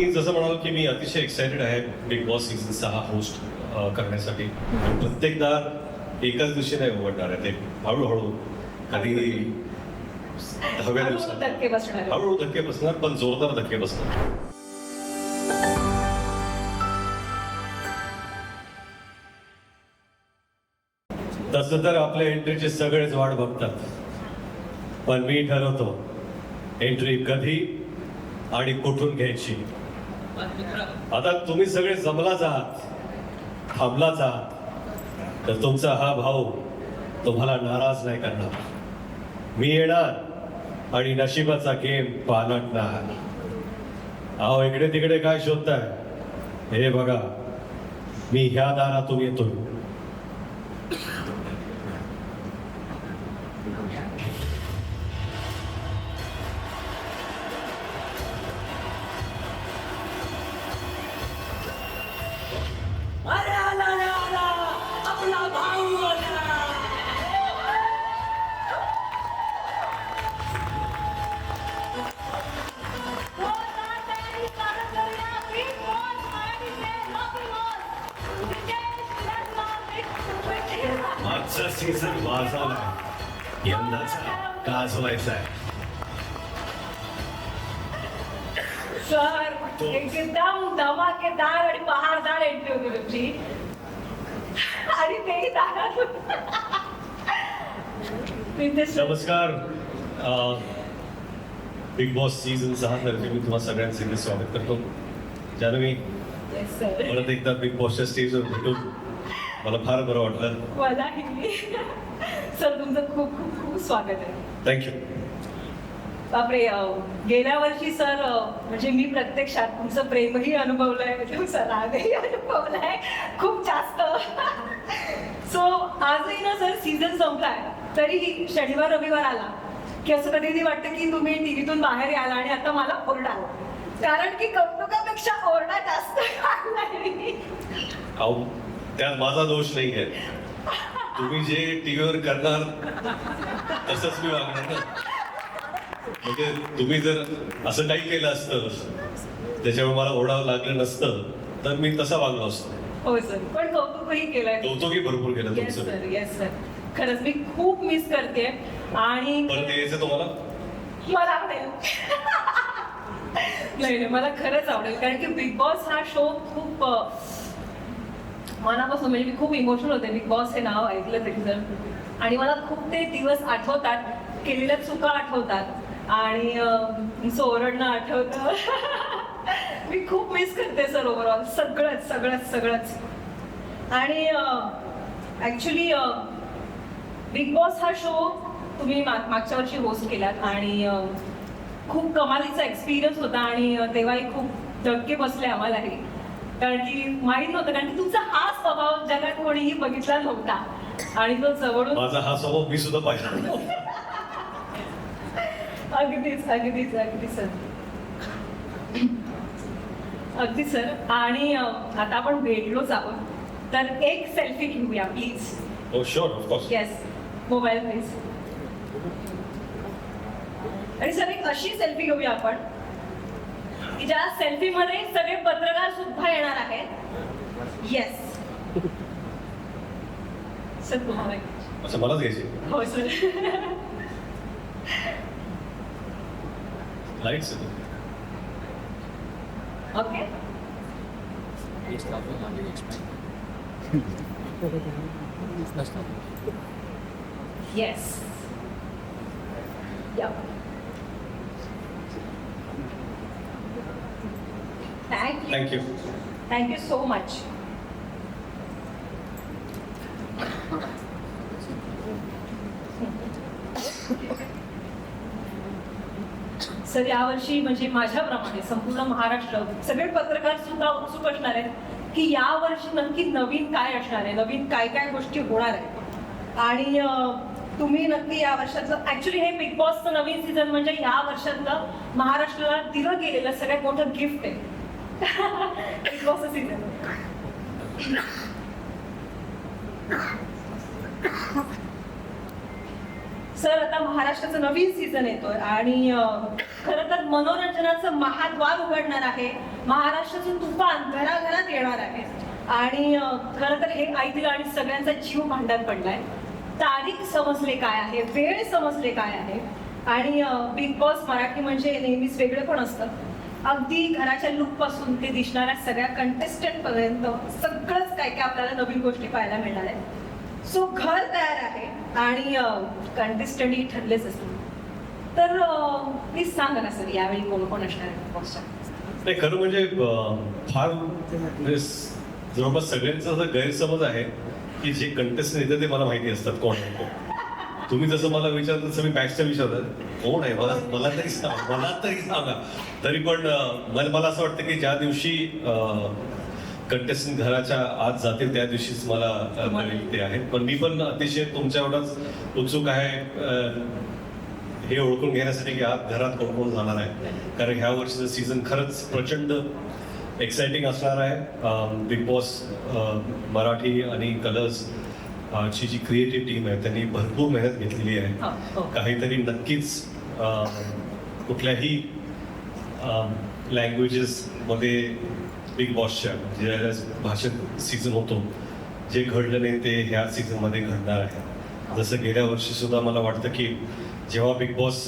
मी जसं म्हणालो की मी अतिशय एक्सायटेड आहे बिग बॉस सीझन 6 होस्ट करण्यासाठी. प्रत्येकदा एकाच दिवशी नाही उघडणार आहे ते, हळूहळू कधी 10व्या दिवसात हळूहळू धक्के बसणार, पण जोरदार धक्के बसणार. तसं तर आपल्या एंट्रीचे सगळेच वाट बघतात, पण मी ठरवतो एंट्री कधी आणि कुठून घ्यायची. आता तुम्ही सगळे जमलाच आहात, थांबलाच आहात, तर तुमचा हा भाऊ तुम्हाला नाराज नाही करणार. मी येणार आणि नशिबाचा गेम पालटणार. अहो इकडे तिकडे काय शोधताय? हे बघा, मी ह्या दारातून येतो. मागचा सीझन वाजवलाय, यंदाचा गाजवायचा आहे. सर एकदम धमाकेदार आणि बहारदार एंट्री होती तुमची, आणि तेही दारातून. नमस्कार, बिग बॉस सीझन 6 तर्फे मी तुम्हा सगळ्यांचे स्वागत करतो. जान्हवी, परत एकदा बिग बॉसच्या स्टेजवर भेटून मला फार बरं वाटलं. मलाही. सर तुमचं खूप खूप खूप स्वागत आहे. थँक्यू. बापरे, गेल्या वर्षी सर म्हणजे मी प्रत्यक्षात तुमचं प्रेमही अनुभवलंय, तुमचा रागही अनुभवलाय खूप जास्त. सो आजही ना सर सीझन संपलाय तरी शनिवार रविवार आला की असं कधीही वाटतं की तुम्ही टीव्हीतून बाहेर आला आणि आता मला ओरडा, कारण की कौतुकापेक्षा ओरडा जास्त नाही. अहो त्यात माझा दोष नाही आहे. तुम्ही जे टीव्हीवर करणार तसंच मी वागणार ना. म्हणजे तुम्ही जर असं काही केलं असतं त्याच्यामुळे मला ओरडावं लागलं नसतं तर मी तसा वागलो असतो. हो सर, पण कौतुकही केलंय. कौतुकही भरपूर केलं येस तुमचं. Sir, yes sir. खरंच मी खूप मिस करते. आणि परत यायचं तुम्हाला? मला आवडेल. नाही, मला खरंच आवडेल, कारण की बिग बॉस हा शो खूप मनापासून, म्हणजे मी खूप इमोशनल होते बिग बॉस हे नाव ऐकलं तरी सर. आणि मला खूप ते दिवस आठवतात, केलेल्या चुका आठवतात आणि ओरडणं आठवतं. मी खूप मिस करते सर ओव्हरऑल सगळंच सगळंच सगळंच. आणि ऍक्च्युली बिग बॉस हा शो तुम्ही मागच्या वर्षी होस्ट केलात आणि खूप कमालीचा एक्सपिरियन्स होता आणि तेव्हाही खूप धक्के बसले आम्हालाही, कारण की माहीत नव्हतं, कारण की तुमचा हा स्वभाव जगात कोणीही बघितला नव्हता आणि तो जवळून. माझा हा स्वभाव मी सुद्धा पाहिला. अगदीच अगदीच अगदी सर, अगदी सर. आणि आता आपण भेटलोच आहोत तर एक सेल्फी घेऊया प्लीज. हो sure, of course. Yes, mobile please. आणि सर एक अशी सेल्फी घेऊया आपण की ज्या सेल्फी मध्ये सगळे पत्रकार सुद्धा येणार आहेत. येस सर, तुम्हाला. अच्छा, मलाच घ्यायचे? हो sir. Lights. Okay. Yes. Thank you. Thank you so much. Sir यावर्षी म्हणजे माझ्याप्रमाणे संपूर्ण महाराष्ट्र सगळे पत्रकार सुद्धा उत्सुक असणार आहेत की या वर्षी नक्की नवीन काय असणार आहे, नवीन काय काय गोष्टी होणार आहेत. आणि तुम्ही नक्की या वर्षाचं, ऍक्च्युली हे बिग बॉसचं नवीन सीझन म्हणजे या वर्षातलं महाराष्ट्राला दिलं गेलेलं सगळ्यात मोठं गिफ्ट आहे. बिग बॉसचं सीझन. सर आता महाराष्ट्राचं नवीन सीझन येतोय आणि खरं तर मनोरंजनाचं महाद्वार उघडणार आहे महाराष्ट्राचं तुफान घराघरात येणार आहे. आणि खरं तर हे ऐकलं आणि सगळ्यांचा जीव भांड्यात पडलाय. तारीख समजले काय आहे, वेळ समजले काय आहे. आणि बिग बॉस मराठी म्हणजे नेहमीच वेगळे पण असतं. अगदी घराच्या लुक पासून ते दिसणाऱ्या सगळ्या कंटेस्टंट पर्यंत सगळंच काय काय आपल्याला नवीन गोष्टी पाहायला मिळणार आहे. सो घर तयार आहे आणि कंटेस्टंटही ठरलेच असतील. तर प्लीज सांगा ना सर, यावेळी कोण कोण असणार आहे बिग बॉसच्या? नाही, खरं म्हणजे फार म्हणजे जवळपास सगळ्यांचा असं गैरसमज आहे की जे कंटेस्टंट येतं ते मला माहिती असतात कोण आहे कोण. तुम्ही जसं मला विचारलं तसं मी बॅचच्या विचारलं कोण आहे, मला तरी सांगा. तरी पण मला असं वाटतं की ज्या दिवशी कंटेस्टंट घराच्या आत जातील त्या दिवशीच मला कळेल ते आहेत. पण मी पण अतिशय तुमच्या एवढाच उत्सुक आहे हे ओळखून घेण्यासाठी की आत घरात कोण कोण जाणार आहे. कारण ह्या वर्षीचं सीझन खरंच प्रचंड एक्साइटिंग असणार आहे. बिग बॉस मराठी आणि कलर्स ची जी क्रिएटिव्ह टीम आहे त्यांनी भरपूर मेहनत घेतलेली आहे. काहीतरी नक्कीच कुठल्याही लँग्वेजेसमध्ये बिग बॉसच्या ज्या भाषेत सीझन होतो जे घडलं नाही ते ह्या सीझनमध्ये घडणार आहे. जसं गेल्या वर्षी सुद्धा मला वाटतं की जेव्हा बिग बॉस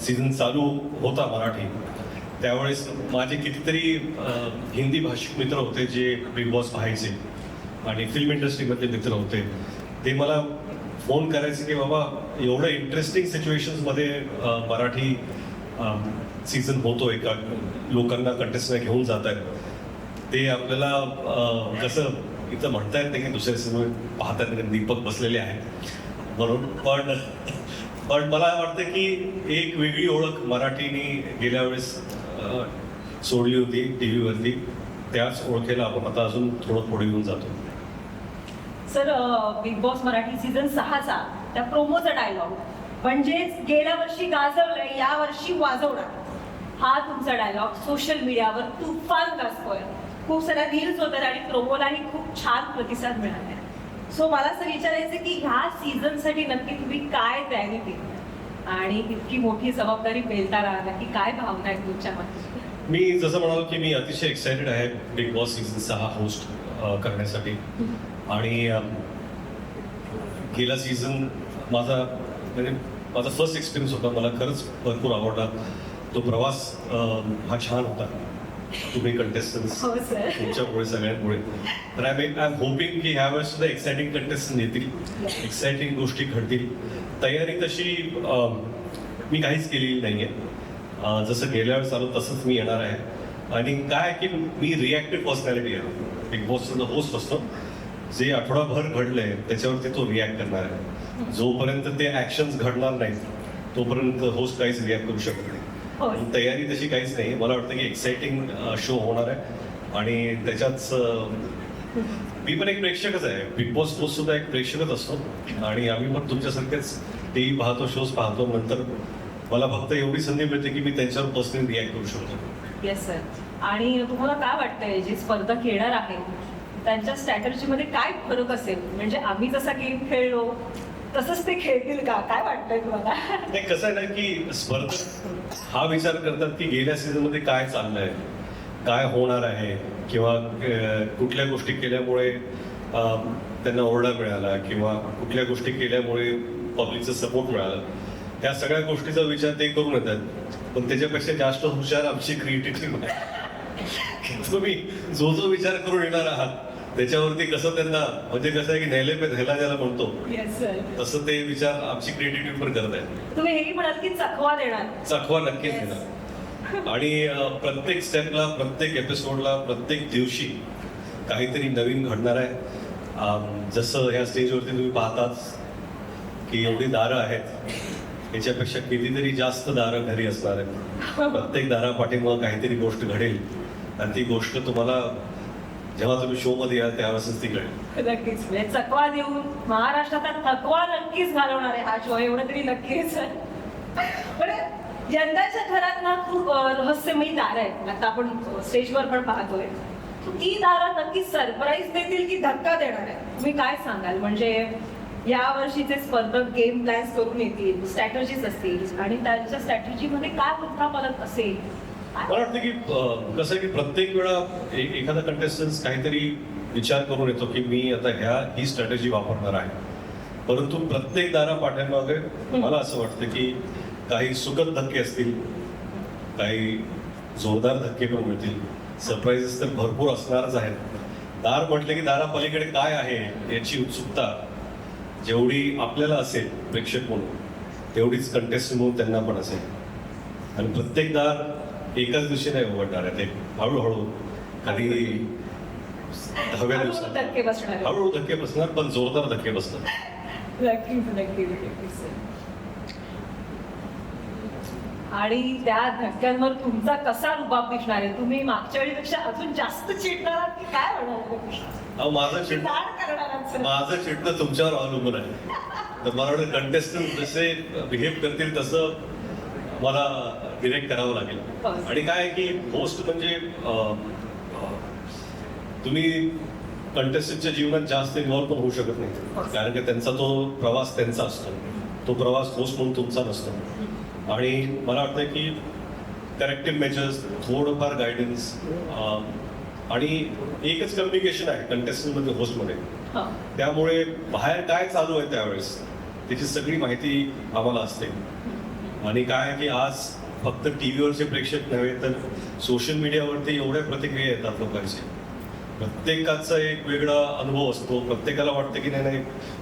सीझन चालू होता मराठी त्यावेळेस माझे कितीतरी हिंदी भाषिक मित्र होते जे बिग बॉस पाहायचे आणि फिल्म इंडस्ट्रीमधले मित्र होते. ते मला फोन करायचे की बाबा एवढं इंटरेस्टिंग सिच्युएशन्समध्ये मराठी सीझन होतोय का, लोकांना कंटेस्टंट घेऊन जात आहेत. ते आपल्याला कसं इथं म्हणता येत नाही की दुसऱ्या सीझन पाहतात दीपक बसलेले आहेत म्हणून. पण मला वाटतं की एक वेगळी ओळख मराठीने गेल्या वेळेस सोडली होती टी व्हीवरती, त्याच ओळखेला आपण आता अजून थोडं पुढे घेऊन जातो. Sir, Big Boss Marathi season 6चा त्या प्रोमोचा डायलॉग म्हणजेच गेल्या वर्षी गाजवलंय या वर्षी वाजवणार, हा तुमचा डायलॉग सोशल मीडियावर तुफान गाजतोय. खूप साऱ्या रील्स होतात आणि प्रोमोलाही खूप छान प्रतिसाद मिळाला आहे. सो मला असं विचारायचं की ह्या सीझनसाठी नक्की तुम्ही काय तयारी केली आणि इतकी मोठी जबाबदारी पेलताना नक्की काय भावना आहेत तुमच्या मनात? मी जसं म्हणालो की मी अतिशय एक्सायटेड आहे बिग बॉस सीझन 6 होस्ट करण्यासाठी. आणि गेला सीझन माझा फर्स्ट एक्सपिरियन्स होता. मला खरंच भरपूर आवडला तो प्रवास. हा छान होता. तुम्ही कंटेस्टन्स तुमच्यामुळे सगळ्यांमुळे. तर आय एम होपिंग की ह्या वेळेस सुद्धा एक्सायटिंग कंटेस्टंट येतील, एक्सायटिंग गोष्टी घडतील. तयारी तशी मी काहीच केलेली नाही आहे. जसं गेल्या वेळेस आलो तसंच मी येणार आहे. आणि काय की मी रिॲक्टिव्ह पर्सनॅलिटी आहे. बिग बॉसचा जो होस्ट असतो जे आठवडाभर घडलंय त्याच्यावरती तो रिॲक्ट करणार आहे. जोपर्यंत ते ॲक्शन्स घडणार नाहीत तोपर्यंत होस्ट काहीच रिॲक्ट करू शकत नाही. तयारी तशी काहीच नाही. मला वाटतं की एक्साइटिंग शो होणार आहे आणि त्याच्याच मी पण एक प्रेक्षकच आहे. बिग बॉस तो सुद्धा एक प्रेक्षकच असतो आणि आम्ही पण तुमच्यासारखेच टी व्ही पाहतो, शोज पाहतो. नंतर मला फक्त एवढी संधी मिळते की मी त्यांच्यावर पर्सनली रिॲक्ट करू शकतो. Yes sir. आणि तुम्हाला काय वाटतंय जे स्पर्धक येणार आहेत त्यांच्या स्ट्रॅटर्जीमध्ये काय फरक असेल? म्हणजे आम्ही जसा गेम खेळलो तसंच ते खेळतील का? काय वाटतंय तुम्हाला? नाही, कसं आहे ना की स्पर्धक हा विचार करतात की गेल्या सीझनमध्ये काय चाललंय, काय होणार आहे, किंवा कुठल्या गोष्टी केल्यामुळे त्यांना ओरडा मिळाला किंवा कुठल्या गोष्टी केल्यामुळे पब्लिकचा सपोर्ट मिळाला. त्या सगळ्या गोष्टीचा विचार ते करून येतात. पण त्याच्यापेक्षा जास्त हुशार आमची क्रिएटिव्हिटी आहे. तुम्ही जो विचार करून येणार आहात त्याच्यावरती कसं त्यांना म्हणजे कसं आहे की नेले पे नेला ज्याला म्हणतो तसं ते विचार आमची क्रिएटिव्हिटी पण करत आहेत. तुम्ही हेही म्हणाल की चकवा देणार. चकवा नक्कीच देणार. आणि प्रत्येक स्टेपला, प्रत्येक एपिसोडला, प्रत्येक दिवशी काहीतरी नवीन घडणार आहे. जसं ह्या स्टेजवरती तुम्ही पाहताच की एवढी दारं आहेत, याच्यापेक्षा कितीतरी जास्त दारं घरी असणार आहेत. प्रत्येक दारापाठीमुळे काहीतरी गोष्ट घडेल आणि ती गोष्ट तुम्हाला जेव्हा तुम्ही शो मध्ये याल त्यावेळेसच ती कळेल. नक्कीच. म्हणजे चकवा देऊन महाराष्ट्राचा थकवा नक्कीच घालवणार आहे हा शो, एवढं तरी नक्कीच. पण यंदाच्या घरात ना खूप रहस्यमयी दारं आहेत. आता आपण स्टेजवर पण पाहतोय. ती दारं नक्कीच सरप्राईज देतील की धक्का देणार आहे? तुम्ही काय सांगाल? म्हणजे या वर्षीचे स्पर्धक गेम प्लॅन्स करून येतील, स्ट्रॅटर्जीज असतील आणि त्यांच्या स्ट्रॅटर्जीमध्ये काय उलथापालथ असेल मला वाटतं की कसं आहे की प्रत्येक वेळा एखादा कंटेस्टन्स काहीतरी विचार करून येतो की मी आता ही स्ट्रॅटेजी वापरणार आहे. परंतु प्रत्येक दारा पाठ्यामागे मला असं वाटतं की काही सुखद धक्के असतील, काही जोरदार धक्के पण मिळतील. सरप्राईजेस तर भरपूर असणारच आहेत. दार म्हटले की दारा पलीकडे काय आहे याची उत्सुकता जेवढी आपल्याला असेल प्रेक्षक म्हणून, तेवढीच कंटेस्टंट म्हणून त्यांना पण असेल. आणि प्रत्येक दार एकाच दिवशी नाही उघडणार आहे, ते हळूहळू कधी 10व्या हळूहळू दिवसात धक्के बसणार आहेत. हळूहळू धक्के बसणार, पण जोरदार धक्के बसणार. नक्कीच. आणि त्या धक्क्यांवर तुमचा कसा रुबाब दिसणार आहे? तुम्ही मागच्या वेळीपेक्षा अजून जास्त चिडणार आहात की काय होणार? अहो, माझं चिड दाढ करणार आहात सर? माझं चिडणं तुमच्यावर अवलंबून आहे. तर मला वाटतं कंटेस्टंट जसे बिहेव करतील तसं मला डिरेक्ट करावं लागेल. आणि काय आहे की होस्ट म्हणजे तुम्ही कंटेस्टंटच्या जीवनात जास्त इन्व्हॉल्व पण होऊ शकत नाही, कारण की त्यांचा तो प्रवास त्यांचा असतो. तो प्रवास होस्ट म्हणून तुमचा नसतो. आणि मला वाटतं की करेक्टिव्ह मेजर्स, थोडंफार गायडन्स आणि एकच कम्युनिकेशन आहे कंटेस्टंटमध्ये होस्टमध्ये. हा. त्यामुळे बाहेर काय चालू आहे त्यावेळेस त्याची सगळी माहिती आम्हाला असते. आणि काय आहे की आज फक्त टीव्हीवरचे प्रेक्षक नव्हे तर सोशल मीडियावरती एवढ्या प्रतिक्रिया येतात लोकांचे. प्रत्येकाचा एक वेगळा अनुभव असतो. प्रत्येकाला वाटतं की नाही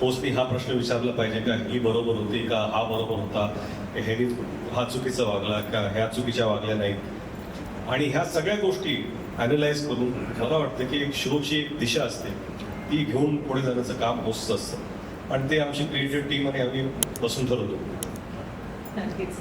होस्टनी हा प्रश्न विचारला पाहिजे का, ही बरोबर होती का, हा बरोबर होता, ह्यानी हा चुकीचा वागला का, ह्या चुकीच्या वागल्या नाहीत. आणि ह्या सगळ्या गोष्टी अॅनलाइज करून मला वाटतं की एक शोची एक दिशा असते, ती घेऊन पुढे जाण्याचं काम होस्टचं असतं. आणि ते आमची क्रिएटिव्ह टीम आणि आम्ही बसून ठरवतो. नक्कीच.